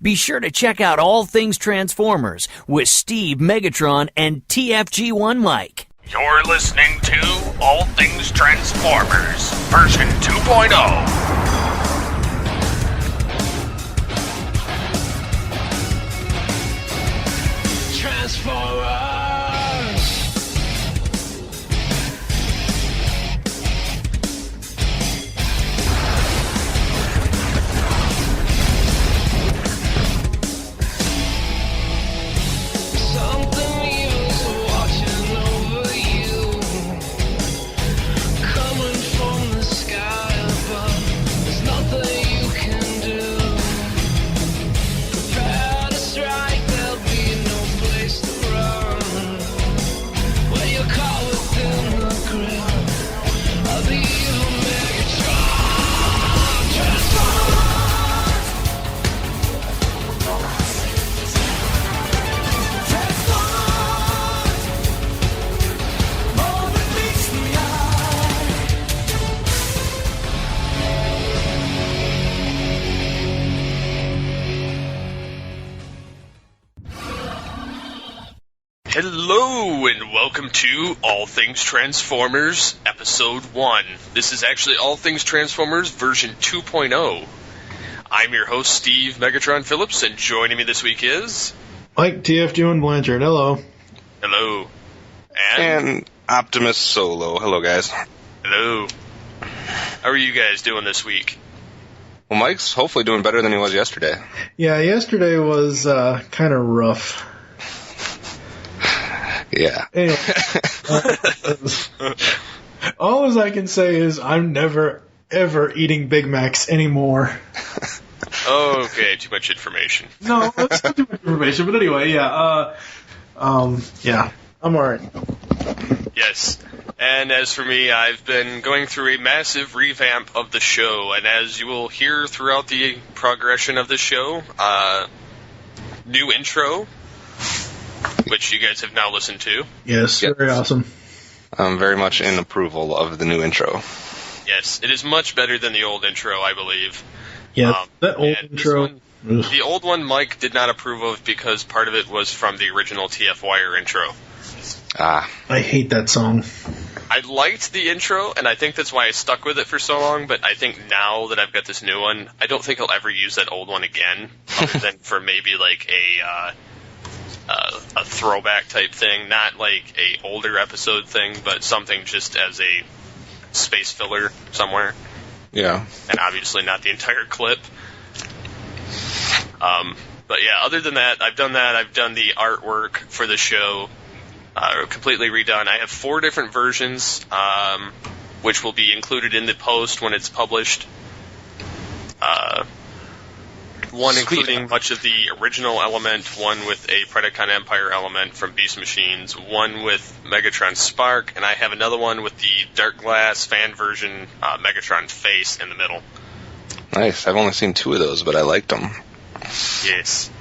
Be sure to check out All Things Transformers with Steve, Megatron, and TFG1 Mike. You're listening to All Things Transformers, version 2.0. Transformers! Hello, and welcome to All Things Transformers, Episode 1. This is actually All Things Transformers, version 2.0. I'm your host, Steve Megatron Phillips, and joining me this week is... Mike, TFG1 Blanchard, hello. Hello. And Optimus Solo. Hello, guys. Hello. How are you guys doing this week? Well, Mike's hopefully doing better than he was yesterday. Yeah, yesterday was kind of rough. Yeah. Anyway, all I can say is I'm never, ever eating Big Macs anymore. Okay, too much information. No, that's not too much information, but anyway, yeah, yeah, I'm alright. Yes. And as for me, I've been going through a massive revamp of the show, and as you will hear throughout the progression of the show, new intro, which you guys have now listened to. Yes, very awesome. I'm very much in approval of the new intro. Yes, it is much better than the old intro, I believe. Yeah, that old intro. The old one Mike did not approve of because part of it was from the original TF Wire intro. Ah. I hate that song. I liked the intro, and I think that's why I stuck with it for so long, but I think now that I've got this new one, I don't think I'll ever use that old one again, other than for maybe like a throwback type thing, not like a older episode thing, but something just as a space filler somewhere. Yeah. And obviously not the entire clip. But yeah, other than that. I've done the artwork for the show, completely redone. I have 4 different versions, which will be included in the post when it's published. One including much of the original element, one with a Predacon Empire element from Beast Machines, one with Megatron Spark, and I have another one with the Dark Glass fan version Megatron face in the middle. Nice. I've only seen 2 of those, but I liked them. Yes.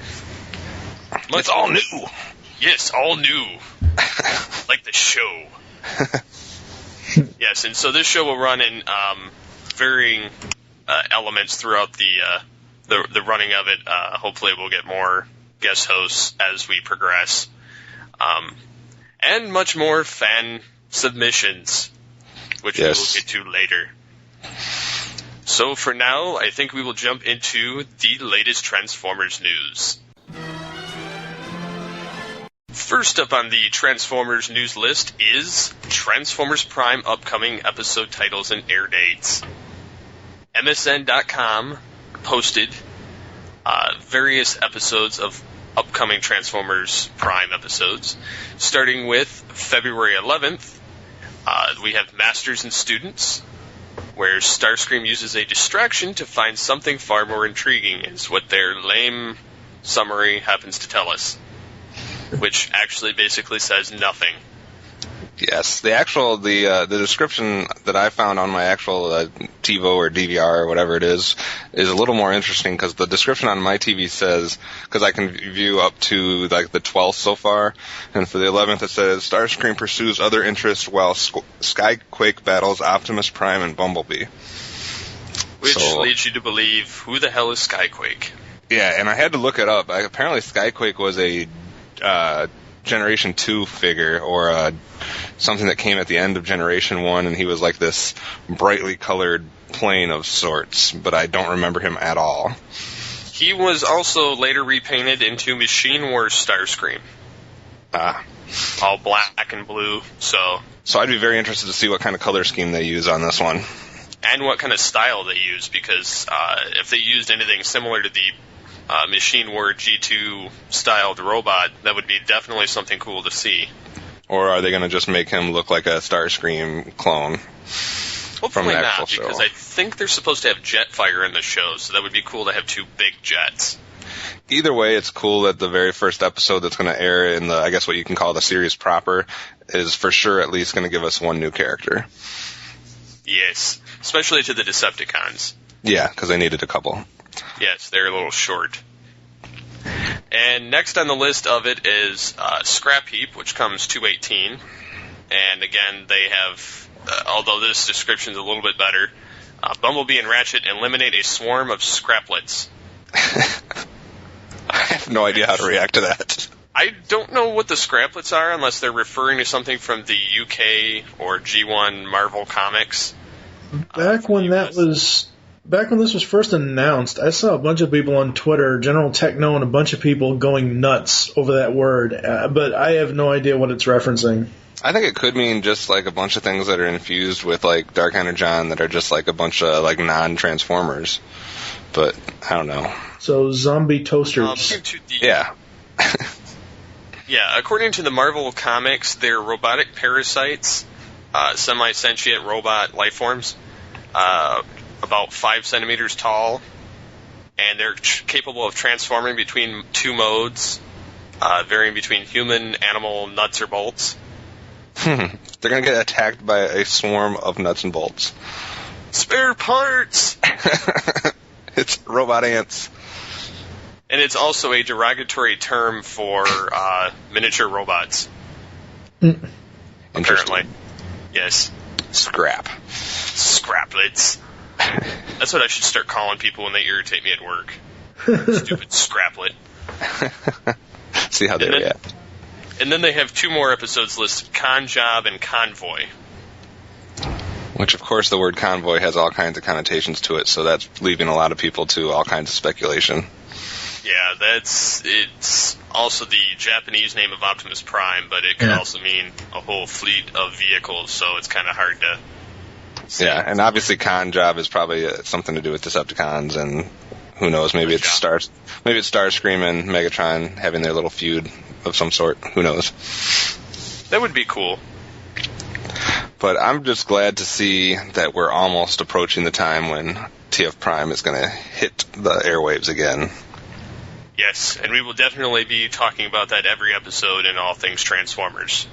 It's all new. Yes, all new. Like the show. Yes, and so this show will run in varying elements throughout the running of it. Hopefully we'll get more guest hosts as we progress. And much more fan submissions, which we will get to later. So for now, I think we will jump into the latest Transformers news. First up on the Transformers news list is Transformers Prime upcoming episode titles and air dates. MSN.com posted various episodes of upcoming Transformers Prime episodes. Starting with February 11th, we have Masters and Students, where Starscream uses a distraction to find something far more intriguing, is what their lame summary happens to tell us. Which actually basically says nothing. Yes, the description that I found on my actual TiVo or DVR or whatever it is a little more interesting, because the description on my TV says, because I can view up to like the 12th so far, and for the 11th it says Starscream pursues other interests while Skyquake battles Optimus Prime and Bumblebee. Which leads you to believe, who the hell is Skyquake? Yeah, and I had to look it up. Apparently Skyquake was a Generation 2 figure, or something that came at the end of Generation 1, and he was like this brightly colored plane of sorts, but I don't remember him at all. He was also later repainted into Machine Wars Starscream. All black and blue, so I'd be very interested to see what kind of color scheme they use on this one. And what kind of style they use, because if they used anything similar to the Machine War G2 styled robot, that would be definitely something cool to see. Or are they going to just make him look like a Starscream clone? Hopefully not, because I think they're supposed to have Jetfire in the show, so that would be cool to have 2 big jets. Either way, it's cool that the very first episode that's going to air in the, I guess what you can call the series proper, is for sure at least going to give us 1 new character. Yes, especially to the Decepticons. Yeah, because they needed a couple. Yes, they're a little short. And next on the list of it is Scrap Heap, which comes 218. And again, they have, although this description's a little bit better, Bumblebee and Ratchet eliminate a swarm of scraplets. I have no idea how to react to that. I don't know what the scraplets are unless they're referring to something from the UK or G1 Marvel Comics. Back when this was first announced, I saw a bunch of people on Twitter, General Techno and a bunch of people going nuts over that word, but I have no idea what it's referencing. I think it could mean just like a bunch of things that are infused with like Dark Energon that are just like a bunch of like non-Transformers, but I don't know. So zombie toasters. Yeah. Yeah, according to the Marvel Comics, they're robotic parasites, semi-sentient robot life forms, about 5 centimeters tall, and they're capable of transforming between 2 modes, varying between human, animal, nuts, or bolts. They're going to get attacked by a swarm of nuts and bolts. Spare parts! It's robot ants. And it's also a derogatory term for miniature robots. Apparently. Yes. Scraplets. That's what I should start calling people when they irritate me at work. Stupid scraplet. See how they react. And then they have 2 more episodes listed, Con Job and Convoy. Which, of course, the word convoy has all kinds of connotations to it, so that's leaving a lot of people to all kinds of speculation. Yeah, it's also the Japanese name of Optimus Prime, but it can also mean a whole fleet of vehicles, so it's kind of hard to say. Yeah, and obviously Con Job is probably something to do with Decepticons, and who knows, maybe it's Starscream and Megatron having their little feud of some sort. Who knows? That would be cool. But I'm just glad to see that we're almost approaching the time when TF Prime is going to hit the airwaves again. Yes, and we will definitely be talking about that every episode in All Things Transformers.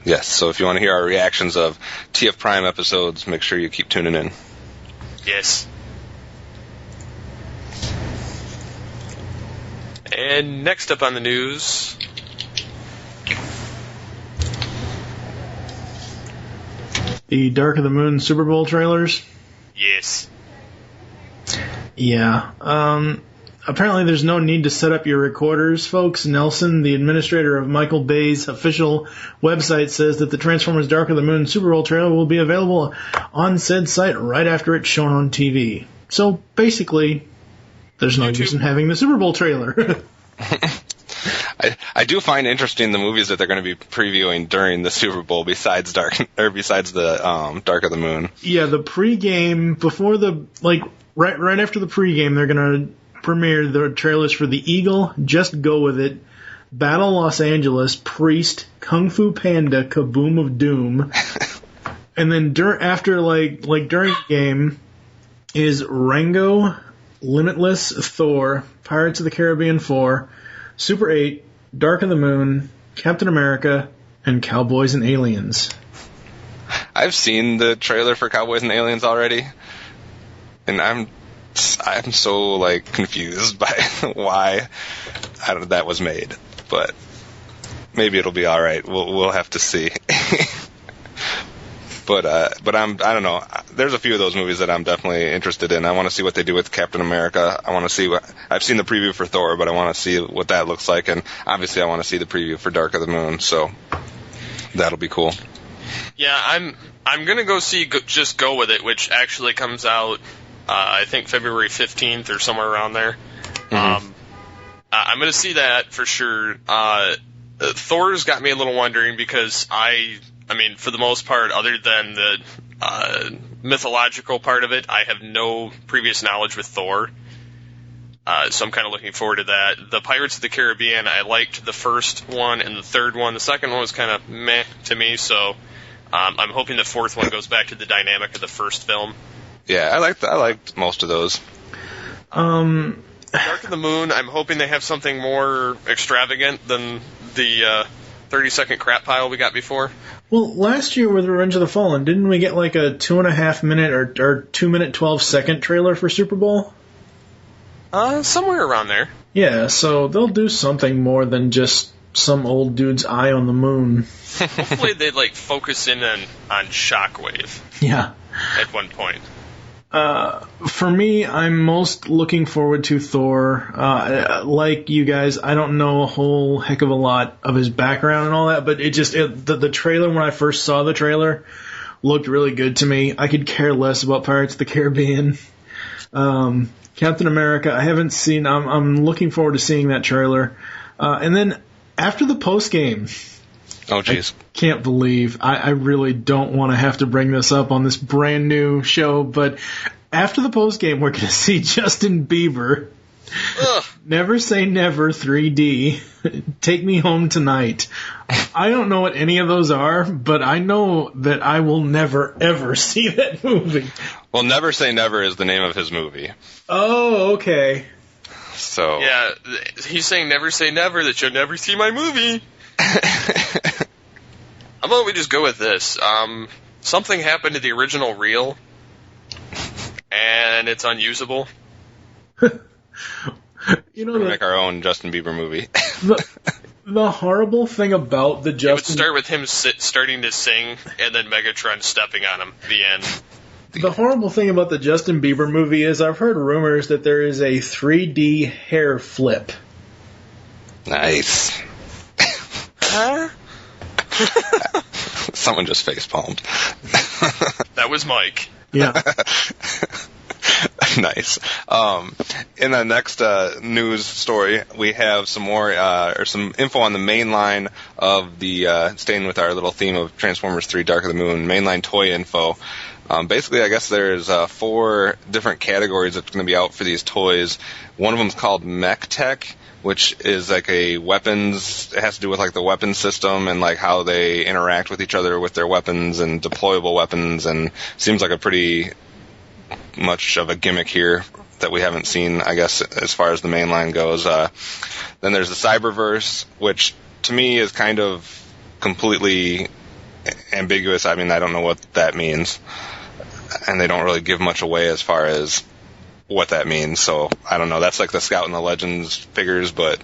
Yes, so if you want to hear our reactions of TF Prime episodes, make sure you keep tuning in. Yes. And next up on the news, the Dark of the Moon Super Bowl trailers? Yes. Yeah. Apparently there's no need to set up your recorders, folks. Nelson, the administrator of Michael Bay's official website, says that the Transformers Dark of the Moon Super Bowl trailer will be available on said site right after it's shown on TV. So basically, there's no use in having the Super Bowl trailer. I do find interesting the movies that they're going to be previewing during the Super Bowl besides the Dark of the Moon. Yeah, the pregame before the right after the pregame, they're going to premiere the trailers for The Eagle, Just Go With It, Battle Los Angeles, Priest, Kung Fu Panda, Kaboom of Doom, and then during the game is Rango, Limitless, Thor, Pirates of the Caribbean 4, Super 8, Dark of the Moon, Captain America, and Cowboys and Aliens. I've seen the trailer for Cowboys and Aliens already, and I'm so confused by why that was made, but maybe it'll be all right. We'll have to see. But I don't know. There's a few of those movies that I'm definitely interested in. I want to see what they do with Captain America. I want to see I've seen the preview for Thor, but I want to see what that looks like, and obviously I want to see the preview for Dark of the Moon. So that'll be cool. Yeah, I'm gonna go see Just Go With It, which actually comes out I think February 15th or somewhere around there. Mm-hmm. I'm gonna see that for sure. Thor's got me a little wondering because I mean, for the most part, other than the mythological part of it, I have no previous knowledge with Thor. So I'm kind of looking forward to that. The Pirates of the Caribbean, I liked the first one and the third one. The second one was kind of meh to me, so I'm hoping the fourth one goes back to the dynamic of the first film. Yeah, I liked most of those. Dark of the Moon, I'm hoping they have something more extravagant than the 30-second crap pile we got before. Well, last year with Revenge of the Fallen, didn't we get like a 2.5 minute or 2 minute 12-second trailer for Super Bowl? Somewhere around there. Yeah, so they'll do something more than just some old dude's eye on the moon. Hopefully they focus in on Shockwave. Yeah. At one point. For me, I'm most looking forward to Thor. Like you guys, I don't know a whole heck of a lot of his background and all that, but the trailer, when I first saw the trailer, looked really good to me. I could care less about Pirates of the Caribbean. Captain America, I haven't seen. I'm looking forward to seeing that trailer. And then after the post game, oh jeez, I can't believe I really don't want to have to bring this up on this brand new show, but after the post game, we're going to see Justin Bieber. Ugh. Never Say Never 3D. Take Me Home Tonight. I don't know what any of those are, but I know that I will never, ever see that movie. Well, Never Say Never is the name of his movie. Oh, okay. So yeah, he's saying never say never, that you'll never see my movie. How about we just go with this? Something happened to the original reel, and it's unusable. You know, we're gonna make our own Justin Bieber movie. The horrible thing about the Justin... It would start with him starting to sing, and then Megatron stepping on him. The end. The horrible thing about the Justin Bieber movie is I've heard rumors that there is a 3D hair flip. Nice. Huh? Someone just facepalmed. That was Mike. Yeah. Nice. In the next news story, we have some more or some info on the main line of the staying with our little theme of Transformers 3: Dark of the Moon mainline toy info. Basically, I guess there's 4 different categories that's going to be out for these toys. One of them is called Mech Tech, which is like a weapons. It has to do with like the weapon system and like how they interact with each other with their weapons and deployable weapons, and seems like a pretty much of a gimmick here that we haven't seen, I guess, as far as the main line goes. Then there's the Cyberverse, which to me is kind of completely ambiguous. I mean, I don't know what that means, and they don't really give much away as far as what that means. So I don't know. That's like the Scout and the Legends figures, but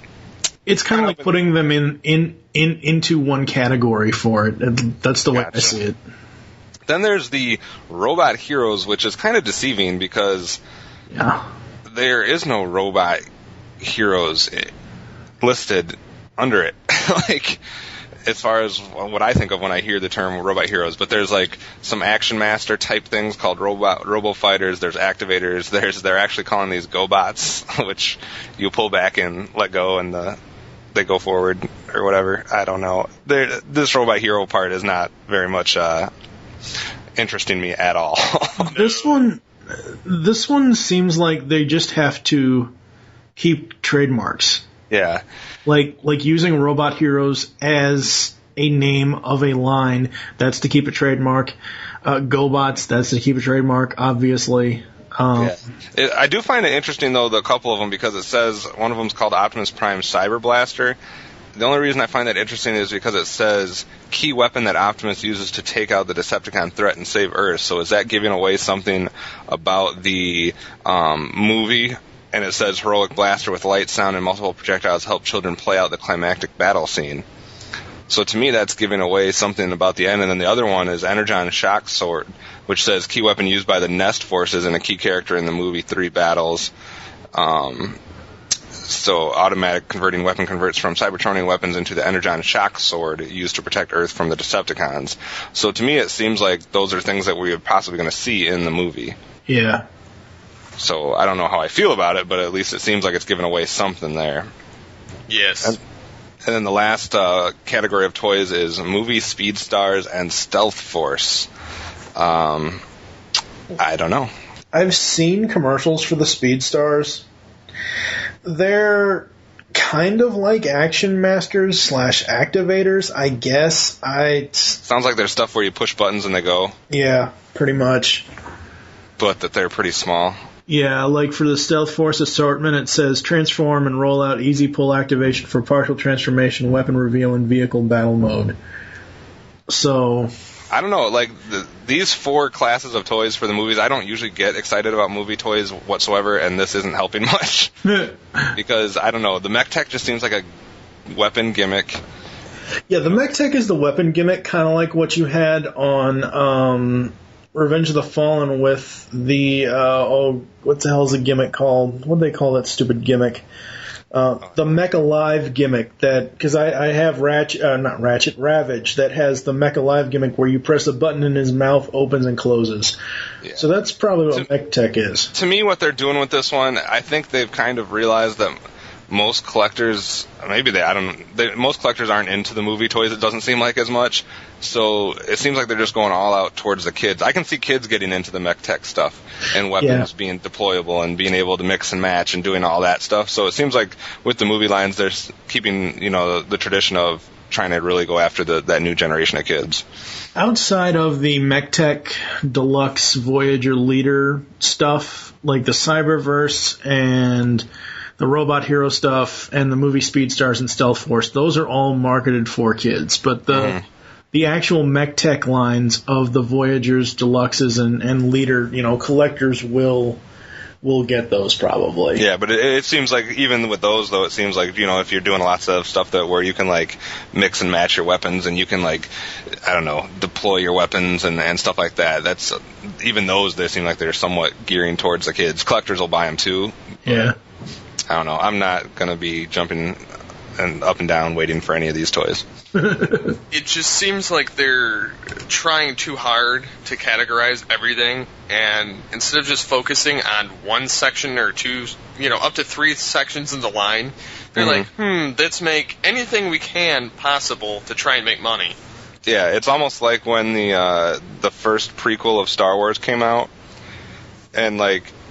it's kind of like putting them into one category for it. That's the way I see it. Then there's the Robot Heroes, which is kind of deceiving because there is no Robot Heroes listed under it. Like, as far as what I think of when I hear the term Robot Heroes, but there's like some Action Master type things called Robo Fighters. There's Activators. They're actually calling these GoBots, which you pull back and let go, and they go forward or whatever. I don't know. This Robot Hero part is not very much interesting me at all. This one seems like they just have to keep trademarks. Yeah. Like using Robot Heroes as a name of a line, that's to keep a trademark. GoBots, that's to keep a trademark, obviously. I do find it interesting, though, the couple of them, because it says one of them is called Optimus Prime Cyber Blaster. The only reason I find that interesting is because it says key weapon that Optimus uses to take out the Decepticon threat and save Earth. So is that giving away something about the movie? And it says heroic blaster with light, sound, and multiple projectiles help children play out the climactic battle scene. So to me, that's giving away something about the end. And then the other one is Energon Shock Sword, which says key weapon used by the Nest forces and a key character in the movie 3 battles. So automatic converting weapon converts from Cybertronian weapons into the Energon Shock Sword used to protect Earth from the Decepticons. So to me, it seems like those are things that we are possibly going to see in the movie. Yeah. So I don't know how I feel about it, but at least it seems like it's giving away something there. Yes. And then the last category of toys is movie speed stars and Stealth Force. I don't know. I've seen commercials for the Speed Stars. They're kind of like Action Masters / Activators, I guess. Sounds like there's stuff where you push buttons and they go. Yeah, pretty much. But that they're pretty small. Yeah, like for the Stealth Force assortment, it says transform and roll out easy pull activation for partial transformation, weapon reveal, and vehicle battle mode. So I don't know, like these 4 classes of toys for the movies, I don't usually get excited about movie toys whatsoever, and this isn't helping much. Because, I don't know, the Mech Tech just seems like a weapon gimmick. Yeah, the Mech Tech is the weapon gimmick, kind of like what you had on Revenge of the Fallen with the, what the hell is the gimmick called? What do they call that stupid gimmick? The Mech Alive gimmick, that, because I have Ravage, that has the Mech Alive gimmick where you press a button and his mouth opens and closes. Yeah. So that's probably what Mech Tech is. To me, what they're doing with this one, I think they've kind of realized that most collectors, most collectors aren't into the movie toys, it doesn't seem like, as much. So it seems like they're just going all out towards the kids. I can see kids getting into the Mech Tech stuff and weapons being deployable and being able to mix and match and doing all that stuff. So it seems like with the movie lines, they're keeping, the tradition of trying to really go after that new generation of kids. Outside of the Mech Tech Deluxe Voyager Leader stuff, like the Cyberverse and the Robot Hero stuff and the movie Speed Stars and Stealth Force, those are all marketed for kids. But the actual Mech Tech lines of the Voyagers, Deluxes, and Leader, collectors will get those probably. Yeah, but it seems like even with those, though, it seems like, if you're doing lots of stuff where you can, mix and match your weapons and you can, deploy your weapons and stuff like that, even those, they seem like they're somewhat gearing towards the kids. Collectors will buy them, too. Yeah. I don't know. I'm not going to be jumping and up and down waiting for any of these toys. It just seems like they're trying too hard to categorize everything, and instead of just focusing on one section or two, up to 3 sections in the line, they're like, let's make anything we can possible to try and make money. Yeah, it's almost like when the first prequel of Star Wars came out, and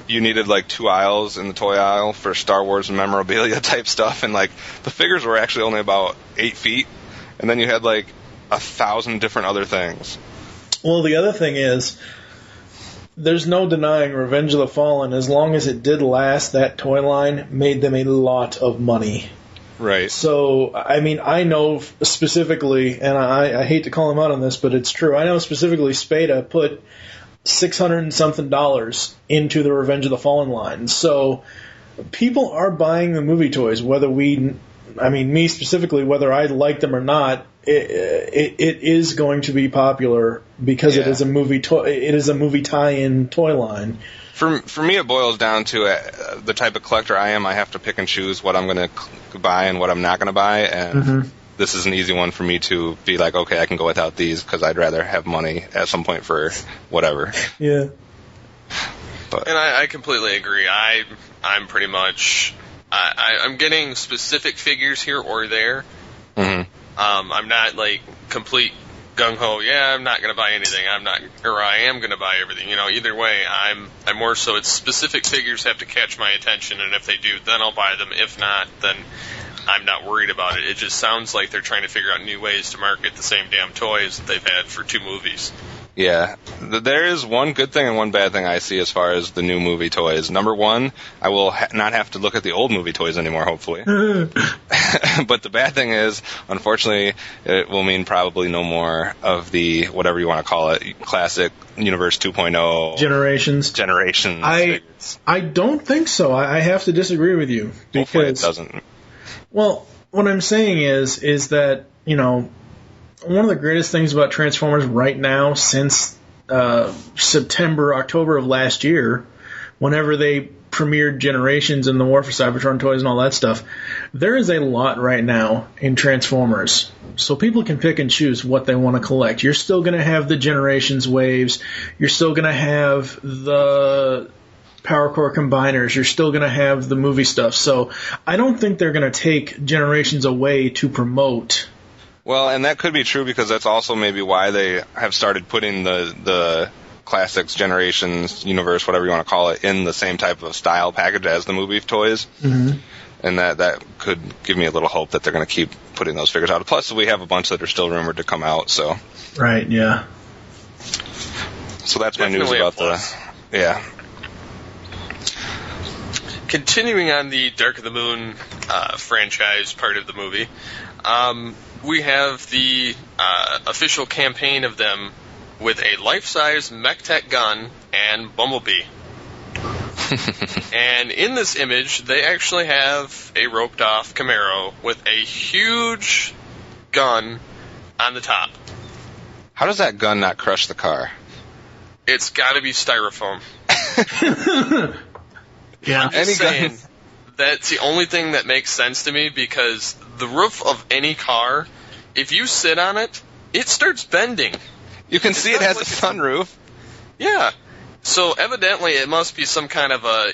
you needed 2 aisles in the toy aisle for Star Wars memorabilia type stuff, and the figures were actually only about 8 feet, and then you had 1,000 different other things. Well, the other thing is, there's no denying Revenge of the Fallen, as long as it did last, that toy line made them a lot of money. Right. So, I know specifically, and I hate to call him out on this, but it's true, I know specifically Spada put $600 and something into the Revenge of the Fallen line. So people are buying the movie toys, whether me specifically, whether I like them or not. It is going to be popular because it is a movie it is a movie tie-in toy line. For me, it boils down to the type of collector I am. I have to pick and choose what I'm going to buy and what I'm not going to buy, and this is an easy one for me to be like, okay, I can go without these because I'd rather have money at some point for whatever. Yeah. But. And I completely agree. I'm pretty much I'm getting specific figures here or there. Mm-hmm. I'm not complete gung ho. Yeah, I'm not going to buy anything. I am going to buy everything. Either way, I'm more so. It's specific figures have to catch my attention, and if they do, then I'll buy them. If not, then I'm not worried about it. It just sounds like they're trying to figure out new ways to market the same damn toys that they've had for 2 movies. Yeah. There is one good thing and one bad thing I see as far as the new movie toys. Number one, I will not have to look at the old movie toys anymore, hopefully. But the bad thing is, unfortunately, it will mean probably no more of the, whatever you want to call it, classic Universe 2.0. Generations. I don't think so. I have to disagree with you. Hopefully it doesn't. Well, what I'm saying is that, one of the greatest things about Transformers right now since September, October of last year, whenever they premiered Generations and the War for Cybertron toys and all that stuff, there is a lot right now in Transformers. So people can pick and choose what they want to collect. You're still going to have the Generations waves. You're still going to have the Power Core combiners. You're still going to have the movie stuff. So I don't think they're going to take Generations away to promote. Well, and that could be true because that's also maybe why they have started putting the Classics, Generations, Universe, whatever you want to call it, in the same type of style package as the movie toys. Mm-hmm. And that could give me a little hope that they're going to keep putting those figures out. Plus, we have a bunch that are still rumored to come out. So right, yeah. So that's my news about the... Yeah. Continuing on the Dark of the Moon franchise part of the movie, we have the official campaign of them with a life-size mech-tech gun and Bumblebee. And in this image, they actually have a roped-off Camaro with a huge gun on the top. How does that gun not crush the car? It's got to be styrofoam. Yeah, I'm just saying, that's the only thing that makes sense to me, because the roof of any car, if you sit on it, it starts bending. You can see it has a sunroof. Yeah. So evidently it must be some kind of a,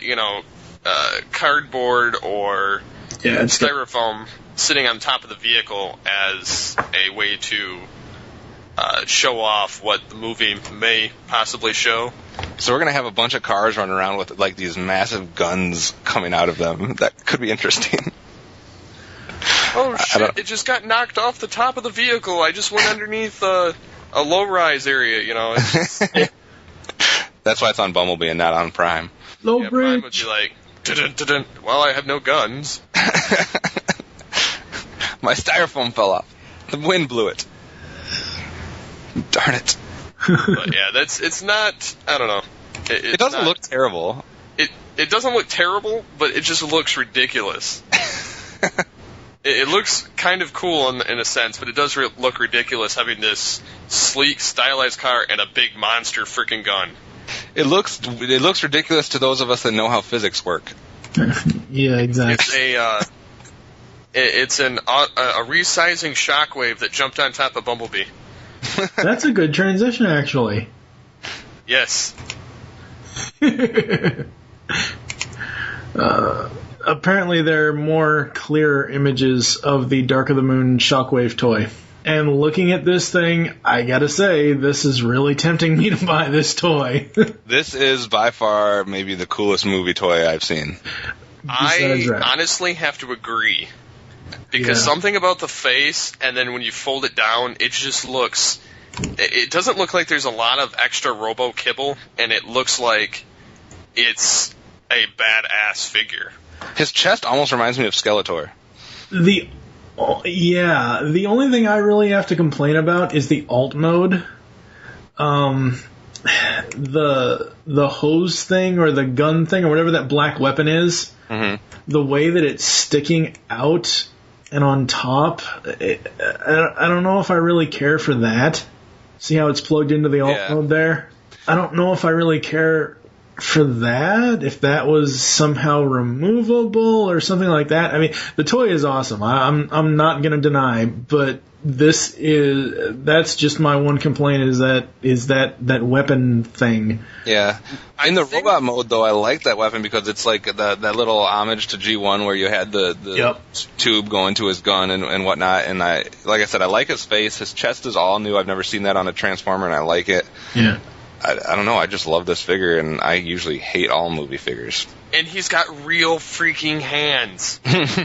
cardboard or styrofoam sitting on top of the vehicle as a way to show off what the movie may possibly show. So we're going to have a bunch of cars running around with like these massive guns coming out of them. That could be interesting. Oh shit, it just got knocked off the top of the vehicle. I just went underneath a low-rise area, That's why it's on Bumblebee and not on Prime. Low bridge. Prime would be like, dun-dun-dun-dun. Well, I have no guns. My styrofoam fell off. The wind blew it. Darn it. But yeah, it's not, I don't know. It doesn't look terrible. It doesn't look terrible, but it just looks ridiculous. It looks kind of cool in a sense, but it does look ridiculous having this sleek, stylized car and a big monster freaking gun. It looks ridiculous to those of us that know how physics work. Yeah, exactly. It's a resizing shockwave that jumped on top of Bumblebee. That's a good transition, actually. Yes. Apparently there are more clear images of the Dark of the Moon Shockwave toy. And looking at this thing, I gotta say, this is really tempting me to buy this toy. This is by far maybe the coolest movie toy I've seen. I honestly have to agree. Because something about the face, and then when you fold it down, it just looks... It doesn't look like there's a lot of extra robo-kibble, and it looks like it's a badass figure. His chest almost reminds me of Skeletor. The only thing I really have to complain about is the alt mode. The hose thing or the gun thing or whatever that black weapon is, the way that it's sticking out and on top, I don't know if I really care for that. See how it's plugged into the alt mode there? I don't know if I really care for that, if that was somehow removable or something like that. I mean, the toy is awesome. I'm not going to deny, but that's just my one complaint is that weapon thing. Yeah. In the robot mode, though, I like that weapon because it's like that little homage to G1 where you had the tube going to his gun and whatnot. And like I said, I like his face. His chest is all new. I've never seen that on a Transformer, and I like it. Yeah. I don't know. I just love this figure, and I usually hate all movie figures. And he's got real freaking hands.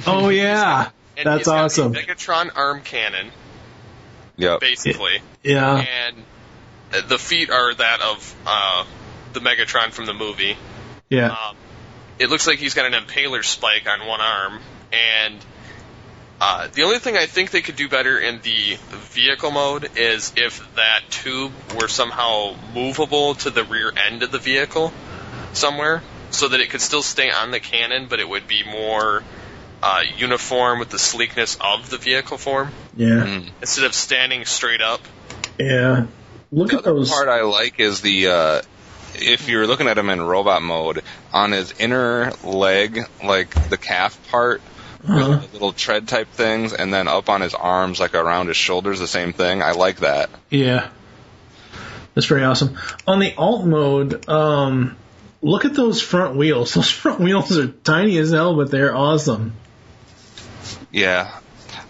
Oh, yeah. That's awesome. Got the Megatron arm cannon. Yep. Basically. Yeah. And the feet are that of the Megatron from the movie. Yeah. It looks like he's got an impaler spike on one arm. And the only thing I think they could do better in the vehicle mode is if that tube were somehow movable to the rear end of the vehicle somewhere, so that it could still stay on the cannon, but it would be more uniform with the sleekness of the vehicle form. Yeah. Instead of standing straight up. Yeah. Look The at those. part I like is the if you're looking at him in robot mode, on his inner leg, like the calf part, with the little tread type things, and then up on his arms, like around his shoulders, the same thing. I like that. Yeah. That's very awesome. On the alt mode, look at those front wheels. Those front wheels are tiny as hell, but they're awesome. Yeah.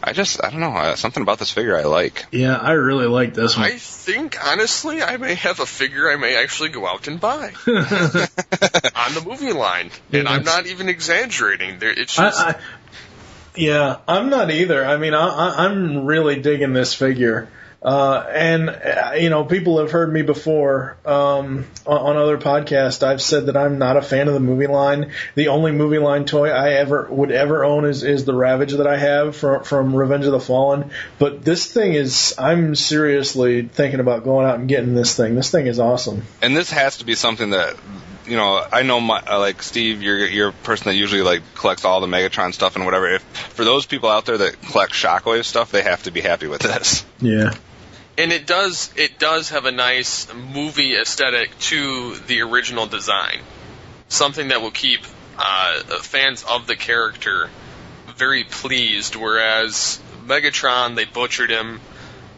I don't know, something about this figure I like. Yeah, I really like this one. I think, honestly, I may have a figure I may actually go out and buy on the movie line. And I'm not even exaggerating. It's just... Yeah, I'm not either. I mean, I'm really digging this figure. And people have heard me before on other podcasts. I've said that I'm not a fan of the movie line. The only movie line toy I would ever own is the Ravage that I have from Revenge of the Fallen. But this thing I'm seriously thinking about going out and getting this thing. This thing is awesome. And this has to be something that, I know like Steve, you're a person that usually like collects all the Megatron stuff and whatever. If for those people out there that collect Shockwave stuff, they have to be happy with this. Yeah. And it does have a nice movie aesthetic to the original design. Something that will keep fans of the character very pleased, whereas Megatron, they butchered him.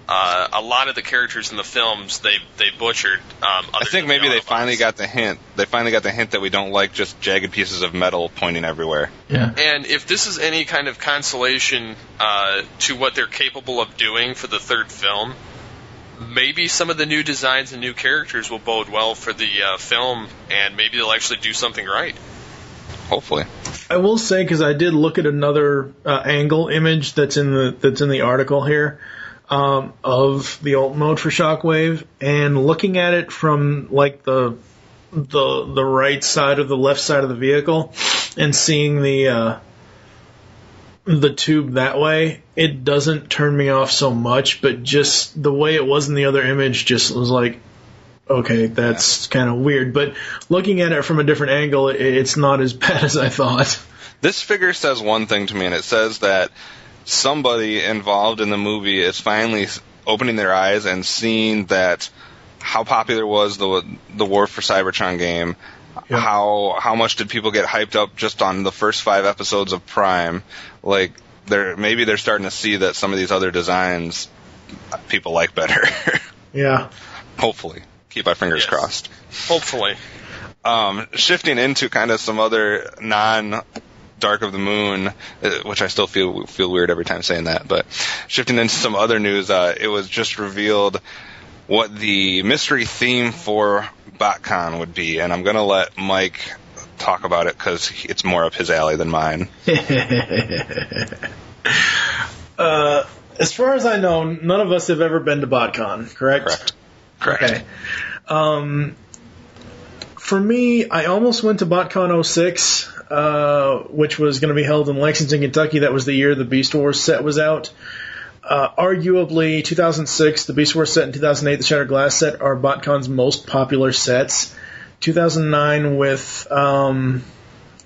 A lot of the characters in the films, they butchered. I think maybe they finally got the hint. They finally got the hint that we don't like just jagged pieces of metal pointing everywhere. Yeah. And if this is any kind of consolation to what they're capable of doing for the third film, maybe some of the new designs and new characters will bode well for the film, and maybe they'll actually do something right. Hopefully. I will say, because I did look at another angle image that's in the article here of the alt mode for Shockwave, and looking at it from like the right side or the left side of the vehicle, and seeing the tube that way, it doesn't turn me off so much, but just the way it was in the other image just was like, okay, that's kind of weird. But looking at it from a different angle, it's not as bad as I thought. This figure says one thing to me, and it says that somebody involved in the movie is finally opening their eyes and seeing that how popular was the War for Cybertron game. Yeah. How much did people get hyped up just on the first 5 episodes of Prime? Like, maybe they're starting to see that some of these other designs people like better. Yeah. Hopefully. Keep our fingers crossed. Hopefully. Shifting into kind of some other non-Dark of the Moon, which I still feel weird every time saying that, but shifting into some other news, it was just revealed what the mystery theme for BotCon would be, and I'm going to let Mike talk about it because it's more up his alley than mine. As far as I know, none of us have ever been to BotCon, correct? Correct. Okay. For me, I almost went to BotCon 06, which was going to be held in Lexington, Kentucky. That was the year the Beast Wars set was out. Arguably, 2006, the Beast Wars set, and 2008, the Shattered Glass set, are BotCon's most popular sets. 2009 with, what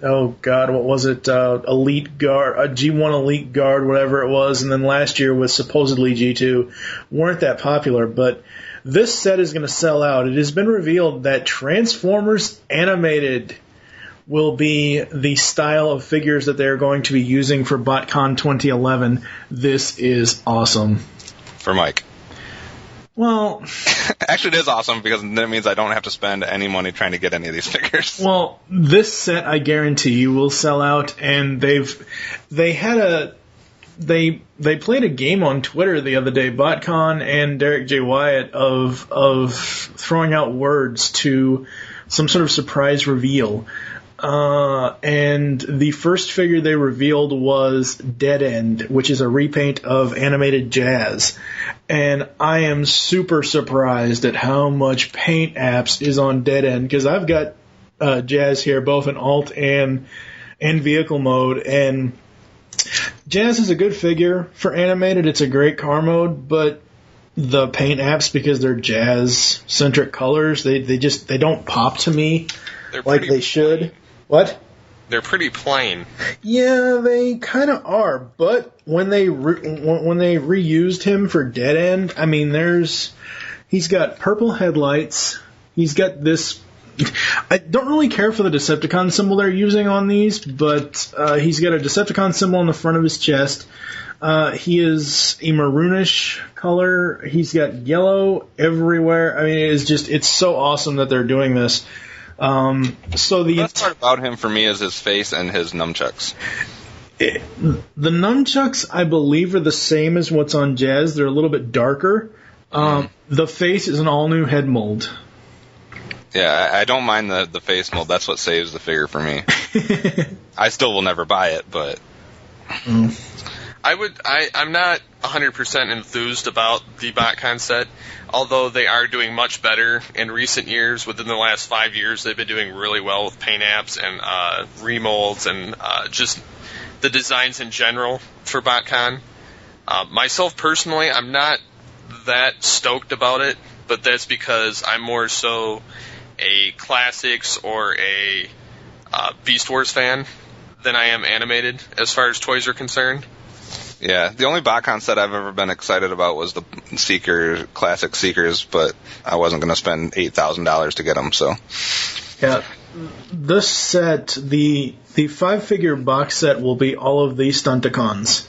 was it? Elite Guard, a G1 Elite Guard, whatever it was, and then last year with supposedly G2, weren't that popular, but this set is going to sell out. It has been revealed that Transformers Animated will be the style of figures that they're going to be using for BotCon 2011. This is awesome. For Mike. Well, actually, it is awesome because that means I don't have to spend any money trying to get any of these figures. Well, this set, I guarantee you, will sell out, and they played a game on Twitter the other day, BotCon and Derek J. Wyatt, of throwing out words to some sort of surprise reveal. And the first figure they revealed was Dead End, which is a repaint of animated Jazz. And I am super surprised at how much paint apps is on Dead End, because I've got Jazz here, both in alt and vehicle mode, and Jazz is a good figure for animated. It's a great car mode, but the paint apps, because they're Jazz-centric colors, they don't pop to me like they should. What? they're pretty plain. Yeah, they kind of are. But when they reused him for Dead End, I mean, he's got purple headlights. He's got this. I don't really care for the Decepticon symbol they're using on these, but he's got a Decepticon symbol on the front of his chest. He is a maroonish color. He's got yellow everywhere. I mean, it's so awesome that they're doing this. So the best part about him for me is his face and his nunchucks. The nunchucks, I believe, are the same as what's on Jazz. They're a little bit darker. The face is an all-new head mold. Yeah, I don't mind the face mold. That's what saves the figure for me. I still will never buy it, but... I'm not 100% enthused about the BotCon set, although they are doing much better in recent years. Within the last 5 years, they've been doing really well with paint apps and remolds and just the designs in general for BotCon. Myself, personally, I'm not that stoked about it, but that's because I'm more so a Classics or a Beast Wars fan than I am animated as far as toys are concerned. Yeah, the only BotCon set I've ever been excited about was the Classic Seekers, but I wasn't going to spend $8,000 to get them, so. Yeah, this set, the 5-figure box set will be all of the Stunticons.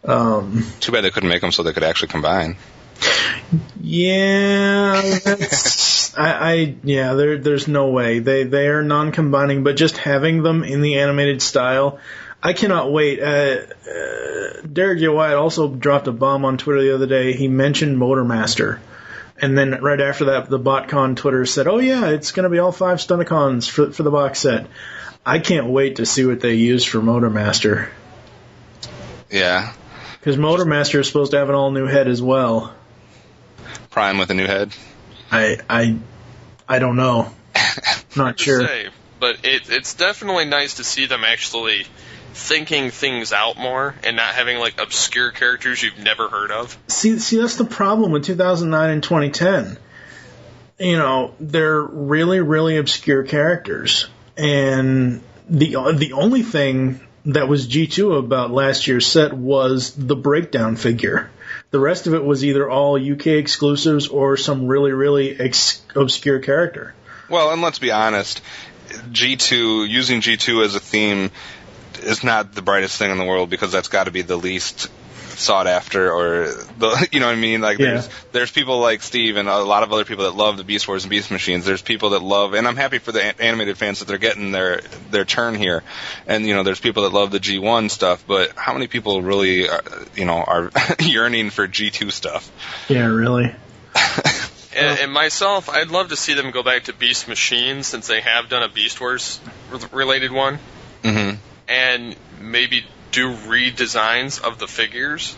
Too bad they couldn't make them so they could actually combine. Yeah, there's no way. They are non-combining, but just having them in the animated style, I cannot wait. Derek J. Wyatt also dropped a bomb on Twitter the other day. He mentioned Motormaster. And then right after that, the BotCon Twitter said, oh yeah, it's going to be all 5 Stunticons for the box set. I can't wait to see what they use for Motormaster. Yeah. Because Motormaster is supposed to have an all-new head as well. Prime with a new head? I don't know. Not sure. But it's definitely nice to see them actually thinking things out more and not having like obscure characters you've never heard of. See, that's the problem with 2009 and 2010. You know, they're really, really obscure characters, and the only thing that was G2 about last year's set was the breakdown figure. The rest of it was either all UK exclusives or some really, really obscure character. Well, and let's be honest, using G2 as a theme is not the brightest thing in the world, because that's got to be the least sought after, or you know what I mean? Like, there's people like Steve and a lot of other people that love the Beast Wars and Beast Machines. There's people that love, and I'm happy for the animated fans that they're getting their turn here. And there's people that love the G1 stuff, but how many people really are yearning for G2 stuff? Yeah, really. And myself, I'd love to see them go back to Beast Machines, since they have done a Beast Wars related one. Mm-hmm. And maybe do redesigns of the figures,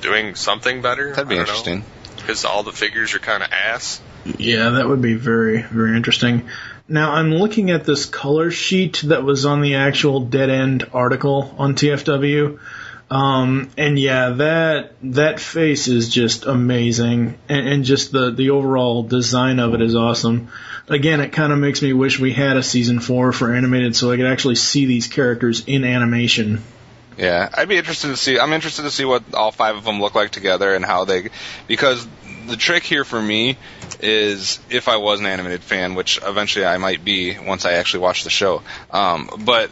doing something better. That'd be interesting. Because all the figures are kind of ass. Yeah, that would be very, very interesting. Now, I'm looking at this color sheet that was on the actual Dead End article on TFW. And yeah, that face is just amazing, and just the overall design of it is awesome. Again, it kind of makes me wish we had a Season 4 for animated so I could actually see these characters in animation. Yeah, I'm interested to see what all 5 of them look like together and how because the trick here for me is, if I was an animated fan, which eventually I might be once I actually watch the show, but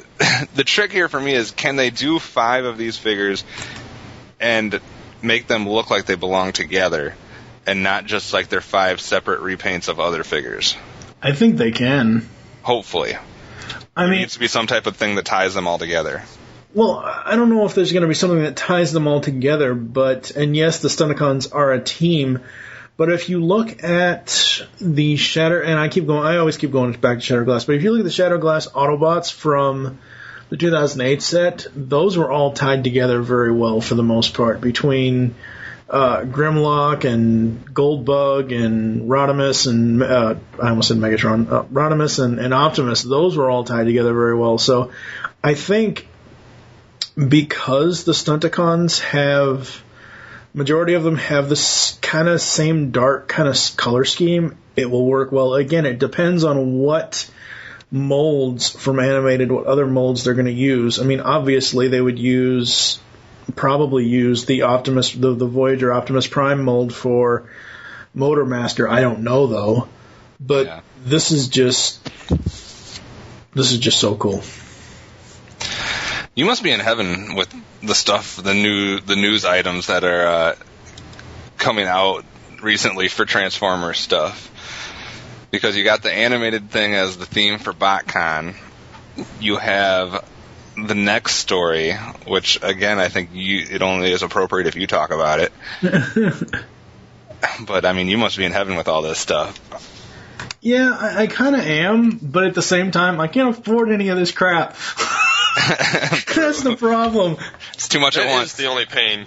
the trick here for me is, can they do 5 of these figures and make them look like they belong together and not just like they're 5 separate repaints of other figures? I think they can. Hopefully. There needs to be some type of thing that ties them all together. Well, I don't know if there's going to be something that ties them all together, and yes, the Stunticons are a team, but if you look at the I always keep going back to Shatterglass, but if you look at the Shatterglass Autobots from the 2008 set, those were all tied together very well for the most part, between Grimlock and Goldbug and Rodimus and I almost said Megatron, Rodimus and Optimus. Those were all tied together very well. So I think because the Stunticons majority of them have this kind of same dark kind of color scheme, it will work well. Again, it depends on what molds from animated, what other molds they're going to use. I mean, obviously they would probably use the Optimus, the Voyager Optimus Prime mold for Motormaster. I don't know though, but this is just so cool. You must be in heaven with the stuff, the news items that are coming out recently for Transformers stuff. Because you got the animated thing as the theme for BotCon. You have the next story, which, again, I think it only is appropriate if you talk about it. But, I mean, you must be in heaven with all this stuff. Yeah, I kind of am, but at the same time, I can't afford any of this crap. That's the problem. It's too much at once. That is the only pain.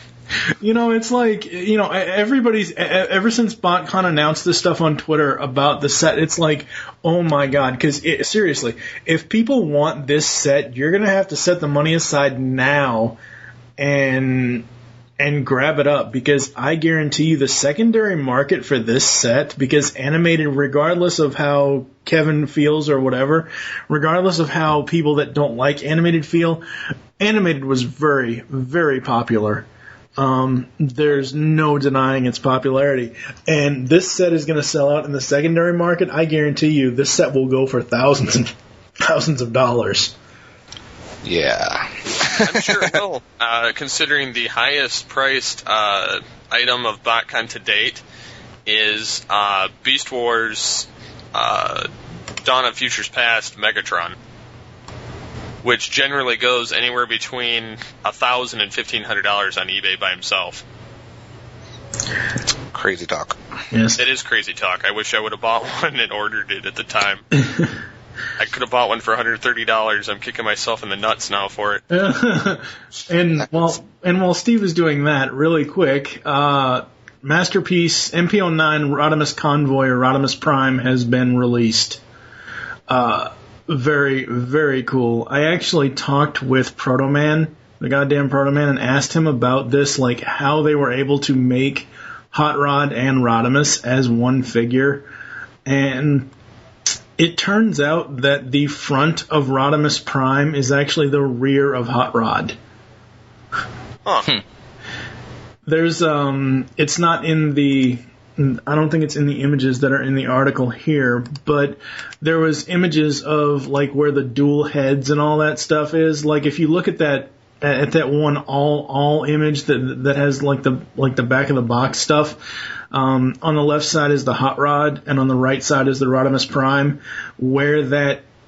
It's like, everybody's, ever since BotCon announced this stuff on Twitter about the set, it's like, oh my god, because seriously, if people want this set, you're going to have to set the money aside now and grab it up, because I guarantee you the secondary market for this set, because animated, regardless of how Kevin feels or whatever, regardless of how people that don't like animated feel, animated was very, very popular. There's no denying its popularity. And this set is going to sell out in the secondary market. I guarantee you this set will go for thousands and thousands of dollars. Yeah. I'm sure it will. Considering the highest priced item of BotCon to date is Beast Wars Dawn of Futures Past Megatron, which generally goes anywhere between $1,000 and $1,500 on eBay by himself. Crazy talk. Yes. It is crazy talk. I wish I would have bought one and ordered it at the time. I could have bought one for $130. I'm kicking myself in the nuts now for it. And while Steve is doing that, really quick, Masterpiece MP09 Rodimus Convoy or Rodimus Prime has been released. Very, very cool. I actually talked with Protoman, the goddamn Protoman, and asked him about this, like how they were able to make Hot Rod and Rodimus as one figure. And it turns out that the front of Rodimus Prime is actually the rear of Hot Rod. Huh. There's, it's not in the... I don't think it's in the images that are in the article here, but there was images of like where the dual heads and all that stuff is. Like if you look at that one all image that has like the back of the box stuff, on the left side is the Hot Rod and on the right side is the Rodimus Prime. Where